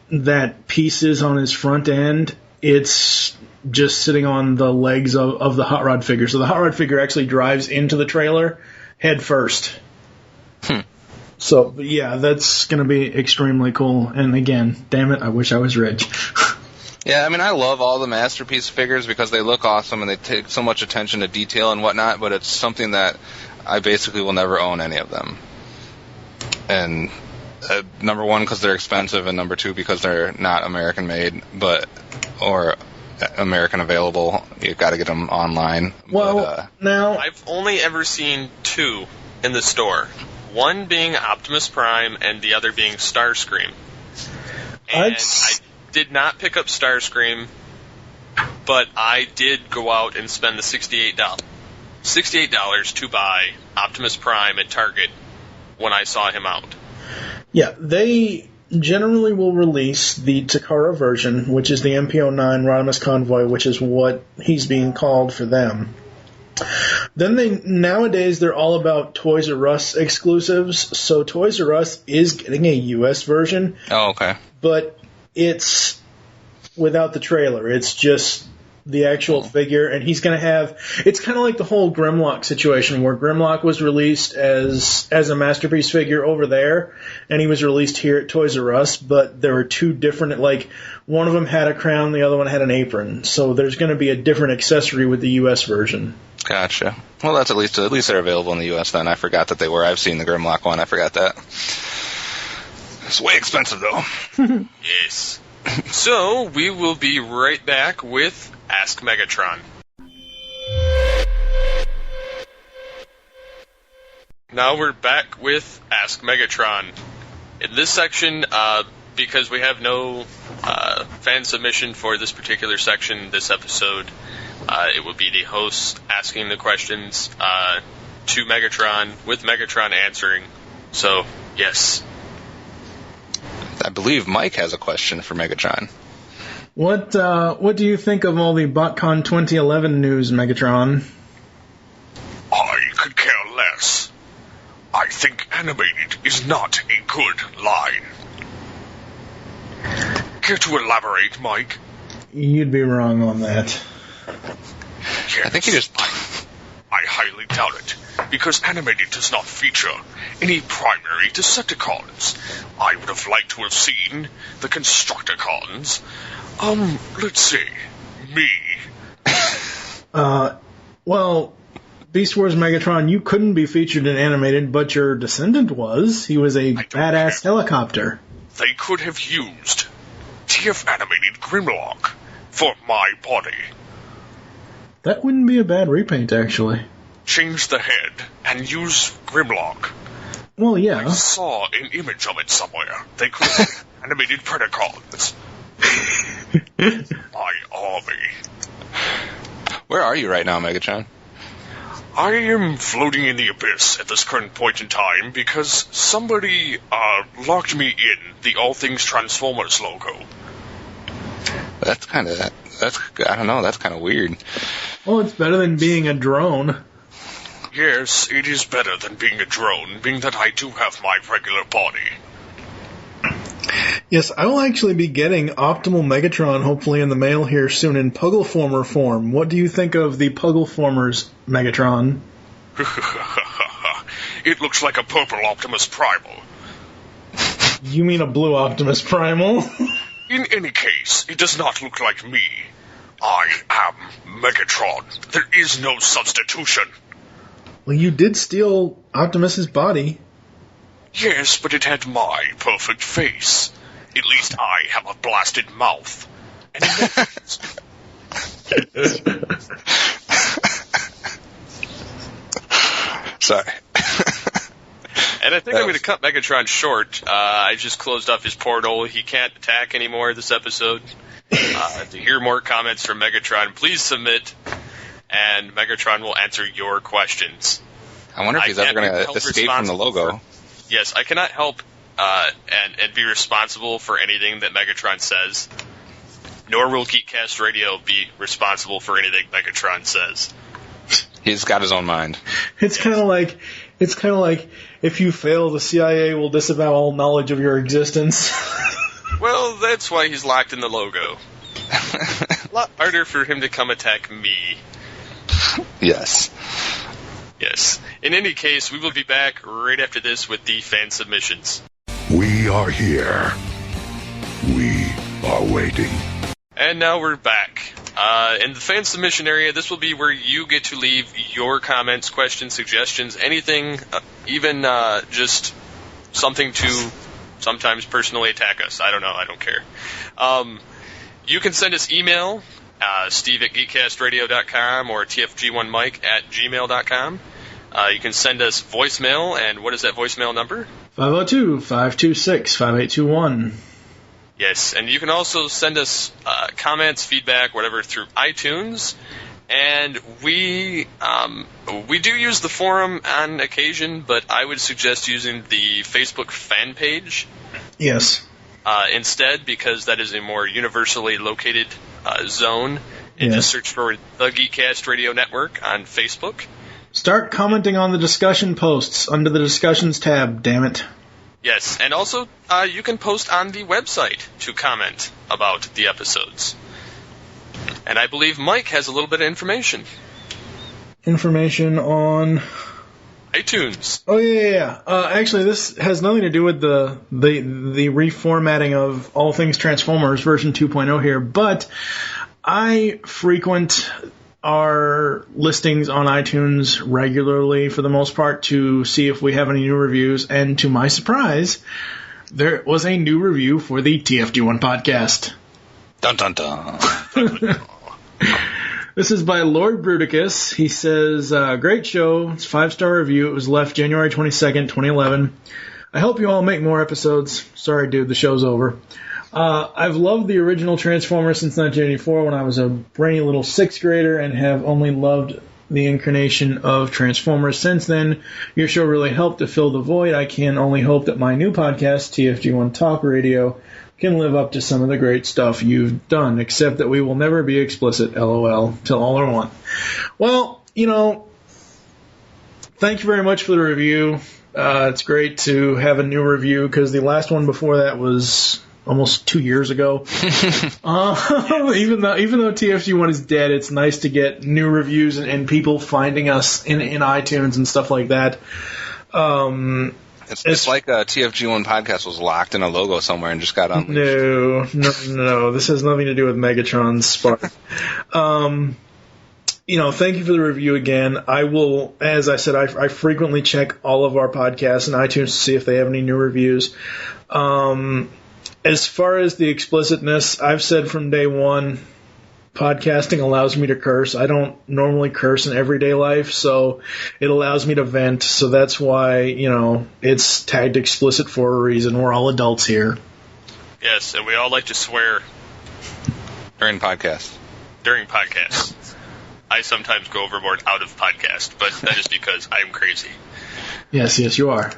that piece is on his front end, it's just sitting on the legs of the Hot Rod figure. So the Hot Rod figure actually drives into the trailer head first. So, yeah, that's going to be extremely cool. And again, damn it, I wish I was rich. Yeah, I mean, I love all the Masterpiece figures because they look awesome and they take so much attention to detail and whatnot, but it's something that I basically will never own any of them. And number one, because they're expensive, and number two, because they're not American made, or American available. You've got to get them online. Well, now I've only ever seen two in the store. One being Optimus Prime and the other being Starscream. And I did not pick up Starscream, but I did go out and spend the $68 to buy Optimus Prime at Target when I saw him out. Yeah, they generally will release the Takara version, which is the MP09 Rodimus Convoy, which is what he's being called for them. Then nowadays they're all about Toys R Us exclusives, so Toys R Us is getting a US version. Oh, okay. But it's without the trailer. It's just the actual figure, and he's going to have... It's kind of like the whole Grimlock situation, where Grimlock was released as a Masterpiece figure over there, and he was released here at Toys R Us, but there were two different... Like, one of them had a crown, the other one had an apron, so there's going to be a different accessory with the U.S. version. Gotcha. Well, that's at least they're available in the U.S. then. I forgot that they were. I've seen the Grimlock one. I forgot that. It's way expensive, though. Yes. So, we will be right back with Ask Megatron. Now we're back with Ask Megatron. In this section, because we have no fan submission for this particular section, this episode, it would be the host asking the questions to Megatron, with Megatron answering. So, yes. I believe Mike has a question for Megatron. What do you think of all the BotCon 2011 news, Megatron? I could care less. I think animated is not a good line. Care to elaborate, Mike? You'd be wrong on that. Yes, I think he just... I highly doubt it, because animated does not feature any primary Decepticons. I would have liked to have seen the Constructicons. Let's see. Me. Well, Beast Wars Megatron, you couldn't be featured in animated, but your descendant was. He was a badass helicopter. They could have used TF animated Grimlock for my body. That wouldn't be a bad repaint, actually. Change the head and use Grimlock. Well, yeah. I saw an image of it somewhere. They could have animated Predacons. My army. Where are you right now, Megatron? I am floating in the abyss at this current point in time because somebody locked me in the All Things Transformers logo. I don't know, that's kind of weird. Well, it's better than being a drone. Yes, it is better than being a drone, being that I do have my regular body. Yes, I will actually be getting Optimal Megatron hopefully in the mail here soon in Puggleformer form. What do you think of the Puggleformers, Megatron? It looks like a purple Optimus Primal. You mean a blue Optimus Primal? In any case, it does not look like me. I am Megatron. There is no substitution. Well, you did steal Optimus's body. Yes, but it had my perfect face. At least I have a blasted mouth. And Sorry. And I think I'm going to cut Megatron short. I just closed off his portal. He can't attack anymore this episode. To hear more comments from Megatron, please submit, and Megatron will answer your questions. I wonder if he's ever going to escape from the logo. Yes, I cannot help and be responsible for anything that Megatron says. Nor will Geekcast Radio be responsible for anything Megatron says. He's got his own mind. It's kind of like if you fail, the CIA will disavow all knowledge of your existence. Well, that's why he's locked in the logo. A lot harder for him to come attack me. Yes. Yes. In any case, we will be back right after this with the fan submissions. We are here. We are waiting. And now we're back. In the fan submission area, this will be where you get to leave your comments, questions, suggestions, anything, even just something to sometimes personally attack us. I don't know. I don't care. You can send us email, Steve at geekcastradio.com or tfg1mike@gmail.com. You can send us voicemail, and what is that voicemail number? 502-526-5821. Yes, and you can also send us comments, feedback, whatever, through iTunes. And we do use the forum on occasion, but I would suggest using the Facebook fan page. Yes. Instead, because that is a more universally located zone. And Yes. just search for the Geekcast Radio Network on Facebook. Start commenting on the discussion posts under the discussions tab, damn it. Yes, and also you can post on the website to comment about the episodes. And I believe Mike has a little bit of information. Information on iTunes. Oh yeah. Actually, this has nothing to do with the reformatting of All Things Transformers version 2.0 here, but I frequent our listings on iTunes regularly for the most part to see if we have any new reviews, and to my surprise, there was a new review for the TFG1 podcast. Dun dun dun. This is by Lord Bruticus. He says, great show. It's a 5-star review. It was left January 22nd, 2011. I hope you all make more episodes. Sorry, dude, the show's over. I've loved the original Transformers since 1984 when I was a brainy little 6th grader and have only loved the incarnation of Transformers since then. Your show really helped to fill the void. I can only hope that my new podcast, TFG1 Talk Radio, can live up to some of the great stuff you've done, except that we will never be explicit, LOL, till all are one. Well, thank you very much for the review. It's great to have a new review, because the last one before that was almost 2 years ago. Even though TFG1 is dead, it's nice to get new reviews and people finding us in iTunes and stuff like that. It's like a TFG1 podcast was locked in a logo somewhere and just got unleashed. No. This has nothing to do with Megatron's spark. Thank you for the review again. I will, as I said, I frequently check all of our podcasts in iTunes to see if they have any new reviews. As far as the explicitness, I've said from day one, podcasting allows me to curse. I don't normally curse in everyday life, so it allows me to vent. So that's why, it's tagged explicit for a reason. We're all adults here. Yes, and we all like to swear. During podcasts. I sometimes go overboard out of podcast, but that is because I'm crazy. Yes, you are.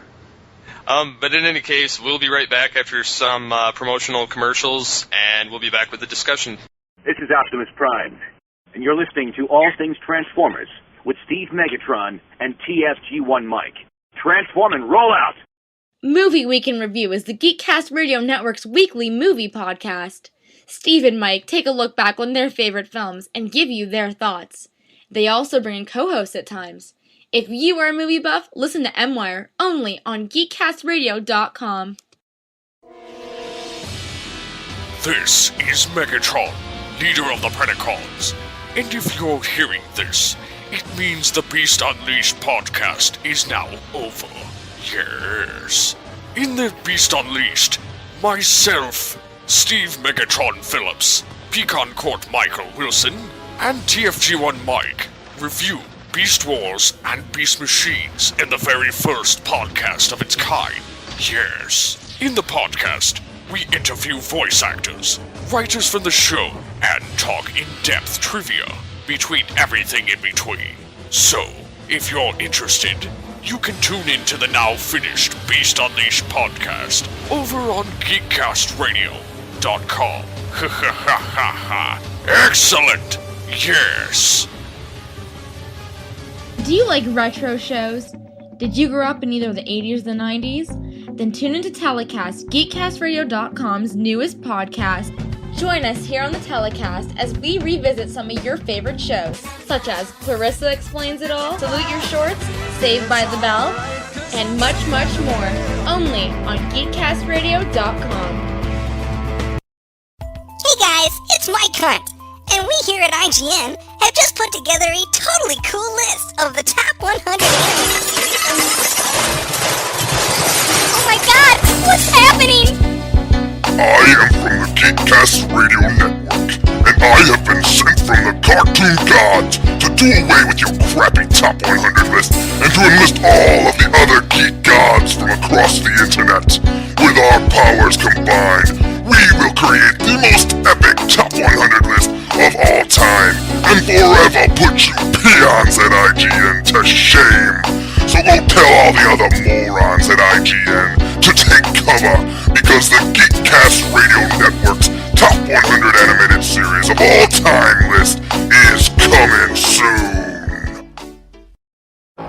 But in any case, we'll be right back after some promotional commercials, and we'll be back with the discussion. This is Optimus Prime, and you're listening to All Things Transformers with Steve Megatron and TFG1 Mike. Transform and roll out! Movie Week in Review is the Geekcast Radio Network's weekly movie podcast. Steve and Mike take a look back on their favorite films and give you their thoughts. They also bring in co-hosts at times. If you are a movie buff, listen to M-Wire, only on GeekCastRadio.com. This is Megatron, leader of the Predacons. And if you're hearing this, it means the Beast Unleashed podcast is now over. Yes. In the Beast Unleashed, myself, Steve Megatron Phillips, Pecan Court Michael Wilson, and TFG1 Mike review Beast Wars and Beast Machines in the very first podcast of its kind. Yes. In the podcast, we interview voice actors, writers from the show, and talk in-depth trivia between everything in between. So, if you're interested, you can tune in to the now finished Beast Unleashed podcast over on GeekCastRadio.com. Ha ha ha ha ha. Excellent! Yes! Do you like retro shows? Did you grow up in either the 80s or the 90s? Then tune into Telecast, GeekCastRadio.com's newest podcast. Join us here on the Telecast as we revisit some of your favorite shows, such as Clarissa Explains It All, Salute Your Shorts, Saved by the Bell, and much, much more, only on GeekCastRadio.com. Hey guys, it's Mike Hunt, and we here at IGN have just put together a totally cool list of the top 100 anime series. Oh my god, what's happening? I am from the Geekcast Radio Network, and I have been sent from the cartoon gods to do away with your crappy top 100 list and to enlist all of the other geek gods from across the internet. With our powers combined, we will create the most epic top 100 list of all time and forever put you peons at IGN to shame. So go tell all the other morons at IGN to take cover, because the Geekcast Radio Network's top 100 animated series of all time list is coming soon.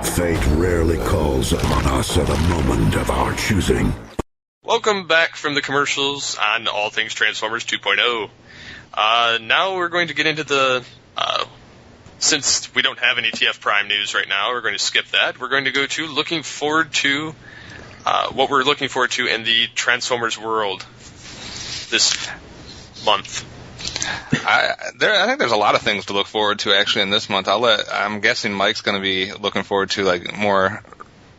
Fate rarely calls upon us at a moment of our choosing. Welcome back from the commercials on All Things Transformers 2.0. Now we're going to get into the... since we don't have any TF Prime news right now, we're going to skip that. We're going to go to looking forward to... what we're looking forward to in the Transformers world this month. I think there's a lot of things to look forward to actually in this month. I'm guessing Mike's going to be looking forward to like more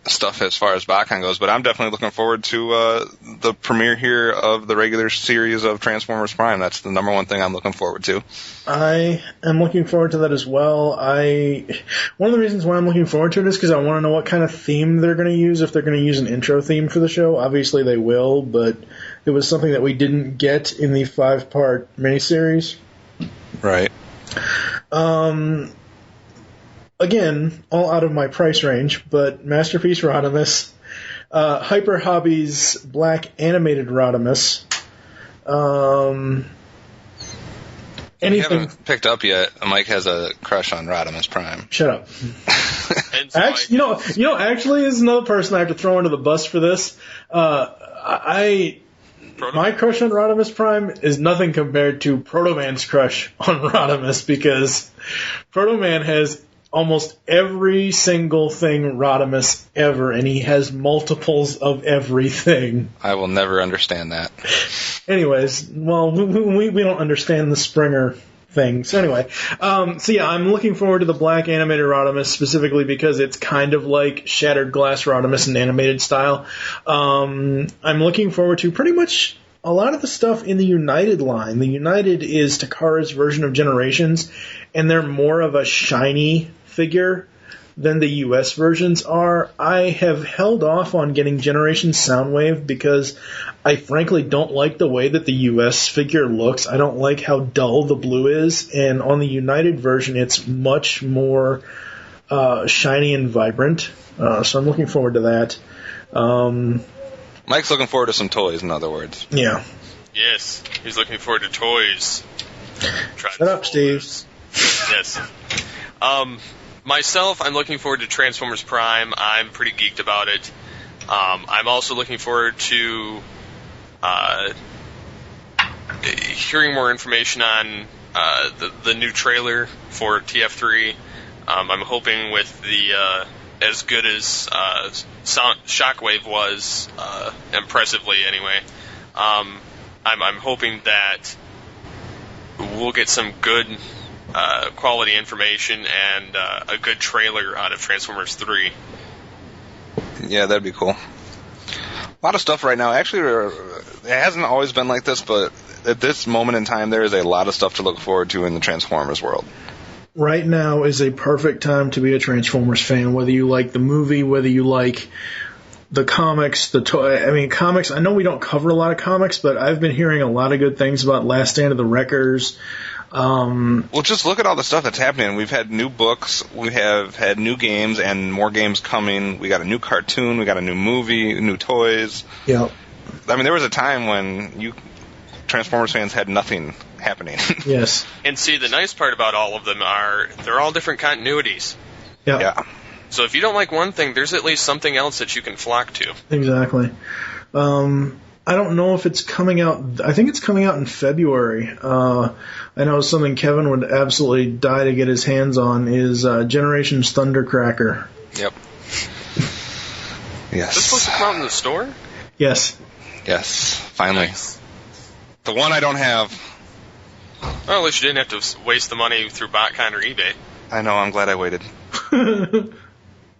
stuff as far as BotCon goes, but I'm definitely looking forward to the premiere here of the regular series of Transformers Prime. That's the number one thing I'm looking forward to. I am looking forward to that as well. One of the reasons why I'm looking forward to it is because I want to know what kind of theme they're going to use, if they're going to use an intro theme for the show. Obviously they will, but it was something that we didn't get in the 5-part miniseries. Right. Again, all out of my price range, but Masterpiece Rodimus, Hyper Hobbies Black Animated Rodimus, If you haven't picked up yet, Mike has a crush on Rodimus Prime. Shut up. Actually, actually is another person I have to throw under the bus for this. My crush on Rodimus Prime is nothing compared to Proto Man's crush on Rodimus, because Proto Man has almost every single thing Rodimus ever, and he has multiples of everything. I will never understand that. Anyways, well, we don't understand the Springer thing. So anyway, I'm looking forward to the Black Animated Rodimus, specifically because it's kind of like Shattered Glass Rodimus in animated style. I'm looking forward to pretty much a lot of the stuff in the United line. The United is Takara's version of Generations, and they're more of a shiny figure than the US versions are. I have held off on getting Generations Soundwave because I frankly don't like the way that the US figure looks. I don't like how dull the blue is, and on the United version it's much more shiny and vibrant. So I'm looking forward to that. Mike's looking forward to some toys, in other words. Yeah. Yes, he's looking forward to toys. Shut up, Steve. Yes. Myself, I'm looking forward to Transformers Prime. I'm pretty geeked about it. I'm also looking forward to hearing more information on the new trailer for TF3. I'm hoping with the as good as Shockwave was, impressively anyway, I'm hoping that we'll get some good quality information and a good trailer out of Transformers 3. Yeah, that'd be cool. A lot of stuff right now. Actually, it hasn't always been like this, but at this moment in time, there is a lot of stuff to look forward to in the Transformers world. Right now is a perfect time to be a Transformers fan, whether you like the movie, whether you like the comics, the toy. I mean, comics, I know we don't cover a lot of comics, but I've been hearing a lot of good things about Last Stand of the Wreckers. Well, just look at all the stuff that's happening. We've had new books, we have had new games, and more games coming. We got a new cartoon, we got a new movie, new toys. Yep. I mean, there was a time when Transformers fans had nothing happening. Yes. And see, the nice part about all of them are they're all different continuities. Yep. Yeah. So if you don't like one thing, there's at least something else that you can flock to. Exactly. I don't know if it's coming out. I think it's coming out in February. I know something Kevin would absolutely die to get his hands on is Generations Thundercracker. Yep. Is this supposed to come out in the store? Yes. Yes. Finally. Nice. The one I don't have. Well, at least you didn't have to waste the money through BotCon or eBay. I know, I'm glad I waited.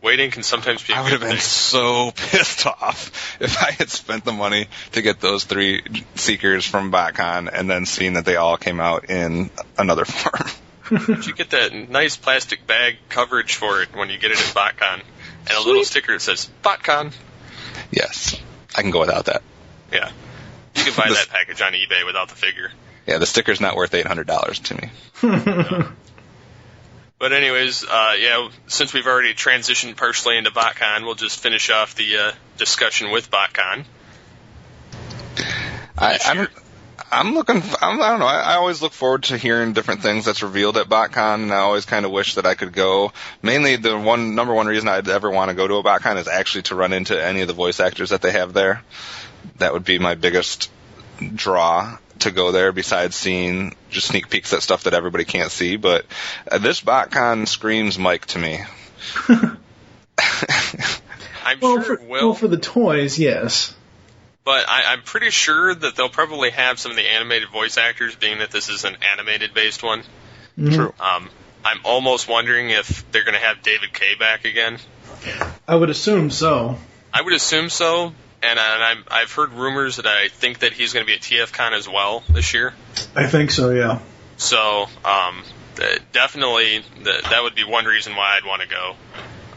Waiting can sometimes be a I would good have been thing. so pissed off if I had spent the money to get those 3 Seekers from BotCon and then seen that they all came out in another form. But you get that nice plastic bag coverage for it when you get it at BotCon. And a little sticker that says, BotCon. Yes. I can go without that. Yeah. You can buy that package on eBay without the figure. Yeah, the sticker's not worth $800 to me. But anyways, since we've already transitioned partially into BotCon, we'll just finish off the discussion with BotCon. I'm looking. I don't know. I always look forward to hearing different things that's revealed at BotCon, and I always kind of wish that I could go. Mainly, the number one reason I'd ever want to go to a BotCon is actually to run into any of the voice actors that they have there. That would be my biggest draw to go there, besides seeing just sneak peeks at stuff that everybody can't see. But this BotCon screams Mike to me. I'm sure it will. Well, for the toys, yes. But I'm pretty sure that they'll probably have some of the animated voice actors, being that this is an animated-based one. Mm-hmm. True. I'm almost wondering if they're going to have David Kaye back again. I would assume so. I would assume so, and I've heard rumors that I think that he's going to be at TFCon as well this year. I think so, yeah. So, definitely, that would be one reason why I'd want to go.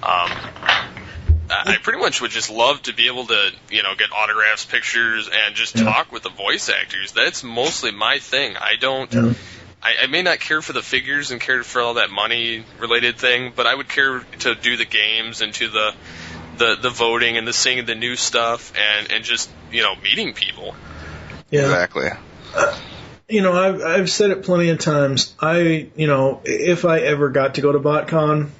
I pretty much would just love to be able to, get autographs, pictures, and just talk with the voice actors. That's mostly my thing. I don't... Yeah. I may not care for the figures and care for all that money-related thing, but I would care to do the games and to the voting and the seeing the new stuff and just, meeting people. Yeah. Exactly. I've said it plenty of times. If I ever got to go to BotCon,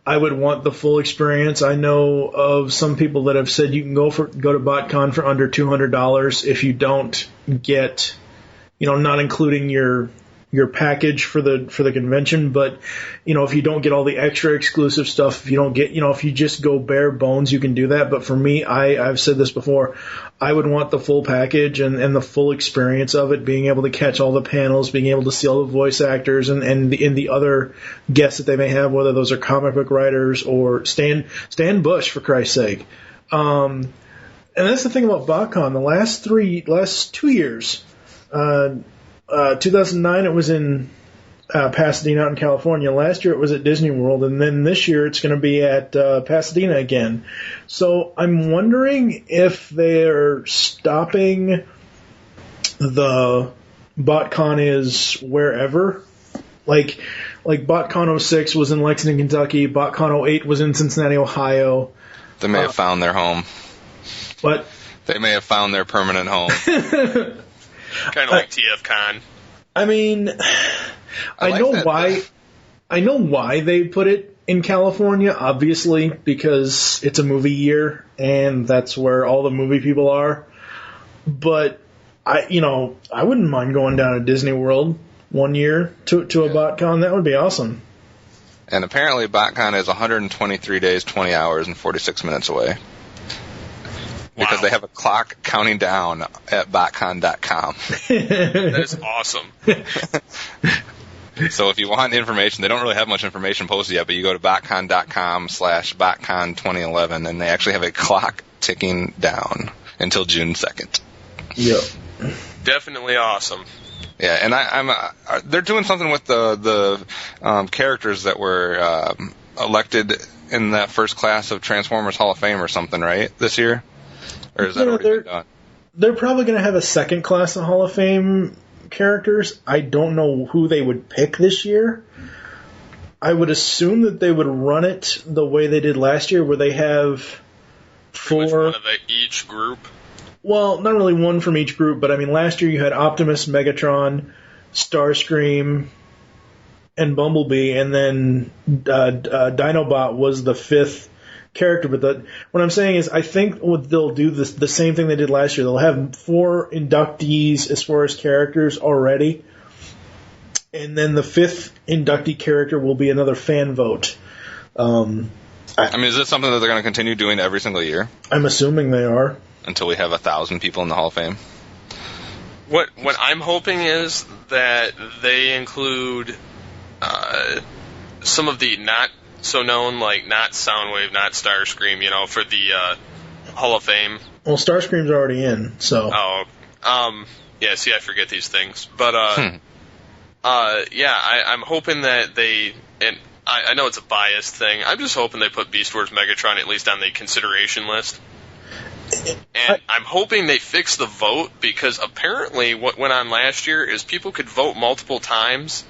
I would want the full experience. I know of some people that have said you can go to BotCon for under $200 if you don't get, not including your package for the convention, but if you don't get all the extra exclusive stuff, if you don't get, if you just go bare bones, you can do that. But for me, I've said this before, I would want the full package and the full experience of it, being able to catch all the panels, being able to see all the voice actors and the other guests that they may have, whether those are comic book writers or Stan Bush, for Christ's sake. And that's the thing about BotCon. The last 2 years, 2009 it was in Pasadena out in California. Last year it was at Disney World, and then this year it's going to be at Pasadena again. So I'm wondering if they're stopping the BotCon is wherever. Like BotCon 06 was in Lexington, Kentucky. BotCon 08 was in Cincinnati, Ohio. They may have found their home. What? They may have found their permanent home. Kind of like TFCon. I mean, I know why they put it in California, obviously, because it's a movie year and that's where all the movie people are. But I wouldn't mind going down to Disney World one year to a BotCon. That would be awesome. And apparently BotCon is 123 days, 20 hours, and 46 minutes away. Because they have a clock counting down at BotCon.com. That is awesome. So if you want information, they don't really have much information posted yet, but you go to BotCon.com/BotCon2011, and they actually have a clock ticking down until June 2nd. Yep. Definitely awesome. Yeah, and they're doing something with the characters that were elected in that first class of Transformers Hall of Fame or something, right, this year? Or is that already been done? They're probably going to have a second class of Hall of Fame characters. I don't know who they would pick this year. I would assume that they would run it the way they did last year, where they have Pretty much one of each group. Well, not really one from each group, but I mean, last year you had Optimus, Megatron, Starscream, and Bumblebee, and then Dinobot was the fifth character. But what I'm saying is, I think they'll do the same thing they did last year. They'll have 4 inductees as far as characters already, and then the 5th inductee character will be another fan vote. I mean, is this something that they're going to continue doing every single year? I'm assuming they are. Until we have 1,000 people in the Hall of Fame? What I'm hoping is that they include some of the not so known, like not Soundwave, not Starscream, for the Hall of Fame. Well, Starscream's already in, so. Oh, yeah. See, I forget these things, but yeah, I'm hoping that they, and I know it's a biased thing. I'm just hoping they put Beast Wars Megatron at least on the consideration list. And I'm hoping they fix the vote, because apparently what went on last year is people could vote multiple times.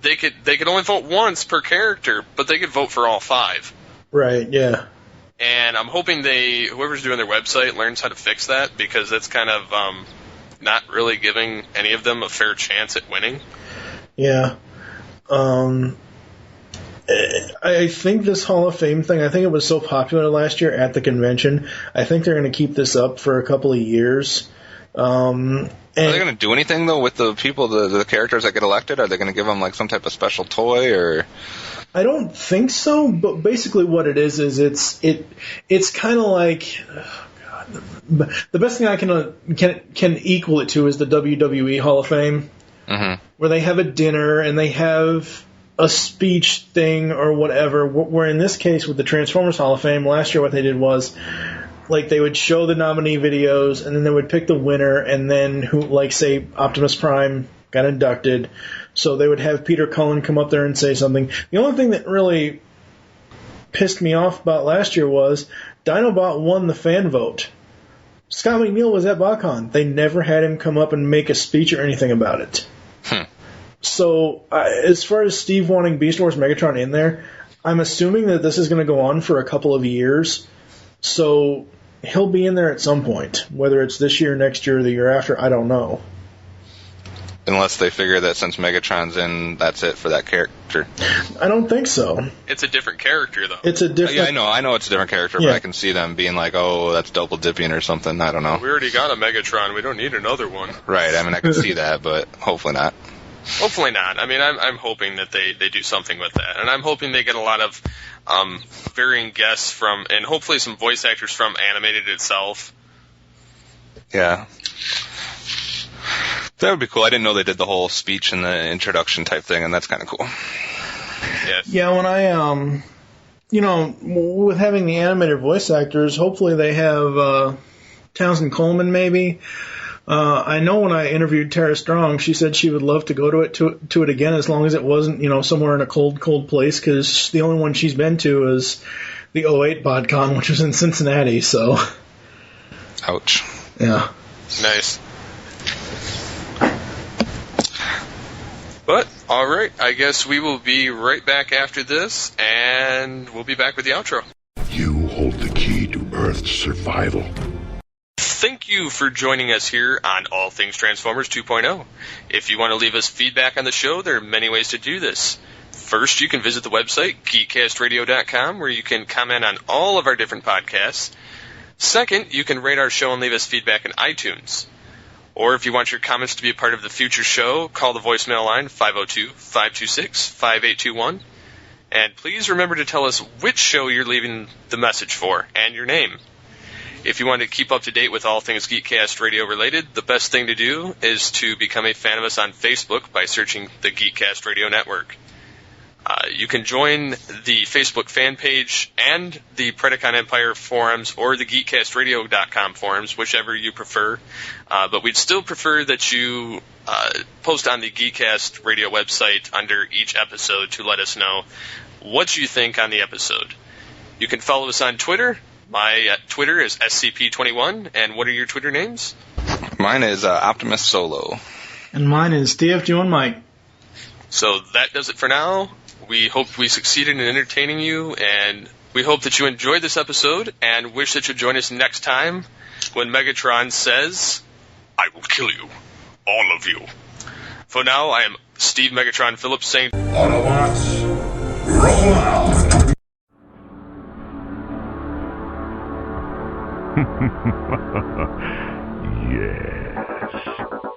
They could only vote once per character, but they could vote for all 5. Right, yeah. And I'm hoping whoever's doing their website learns how to fix that, because that's kind of not really giving any of them a fair chance at winning. Yeah. I think this Hall of Fame thing, I think it was so popular last year at the convention, I think they're going to keep this up for a couple of years. Are they going to do anything, though, with the people, the characters that get elected? Are they going to give them, like, some type of special toy, or...? I don't think so, but basically what it is it's kind of like... Oh God, the best thing I can equal it to is the WWE Hall of Fame, mm-hmm. where they have a dinner, and they have... a speech thing or whatever. Where in this case with the Transformers Hall of Fame last year, what they did was, like, they would show the nominee videos and then they would pick the winner, and then who, like, say Optimus Prime got inducted, so they would have Peter Cullen come up there and say something. The only thing that really pissed me off about last year was Dinobot won the fan vote. Scott McNeil was at BotCon. They never had him come up and make a speech or anything about it. So, as far as Steve wanting Beast Wars Megatron in there, I'm assuming that this is going to go on for a couple of years. So, he'll be in there at some point. Whether it's this year, next year, or the year after, I don't know. Unless they figure that since Megatron's in, that's it for that character. I don't think so. It's a different character, though. It's a different... Yeah, I know it's a different character, but I can see them being like, oh, that's double dipping or something. I don't know. We already got a Megatron. We don't need another one. Right, I mean, I can see that, but hopefully not. Hopefully not. I mean, I'm hoping that they do something with that. And I'm hoping they get a lot of varying guests from, and hopefully some voice actors from Animated itself. Yeah. That would be cool. I didn't know they did the whole speech and the introduction type thing, and that's kind of cool. Yes. Yeah, when I, with having the animated voice actors, hopefully they have Townsend Coleman maybe. I know when I interviewed Tara Strong, she said she would love to go to it again as long as it wasn't, somewhere in a cold place, because the only one she's been to is the 2008 BotCon, which was in Cincinnati, so... Ouch. Yeah. Nice. But, alright, I guess we will be right back after this, and we'll be back with the outro. You hold the key to Earth's survival. Thank you for joining us here on All Things Transformers 2.0. If you want to leave us feedback on the show, there are many ways to do this. First, you can visit the website, geekcastradio.com, where you can comment on all of our different podcasts. Second, you can rate our show and leave us feedback in iTunes. Or if you want your comments to be a part of the future show, call the voicemail line 502-526-5821. And please remember to tell us which show you're leaving the message for and your name. If you want to keep up to date with all things Geekcast Radio related, the best thing to do is to become a fan of us on Facebook by searching the Geekcast Radio Network. You can join the Facebook fan page and the Predacon Empire forums or the GeekCastRadio.com forums, whichever you prefer. But we'd still prefer that you post on the Geekcast Radio website under each episode to let us know what you think on the episode. You can follow us on Twitter. My Twitter is SCP21. And what are your Twitter names? Mine is Optimus Solo. And mine is TFG1 Mike. So that does it for now. We hope we succeeded in entertaining you, and we hope that you enjoyed this episode, and wish that you'll join us next time when Megatron says, I will kill you. All of you. For now, I am Steve Megatron Phillips saying, Autobots, roll out! Yes.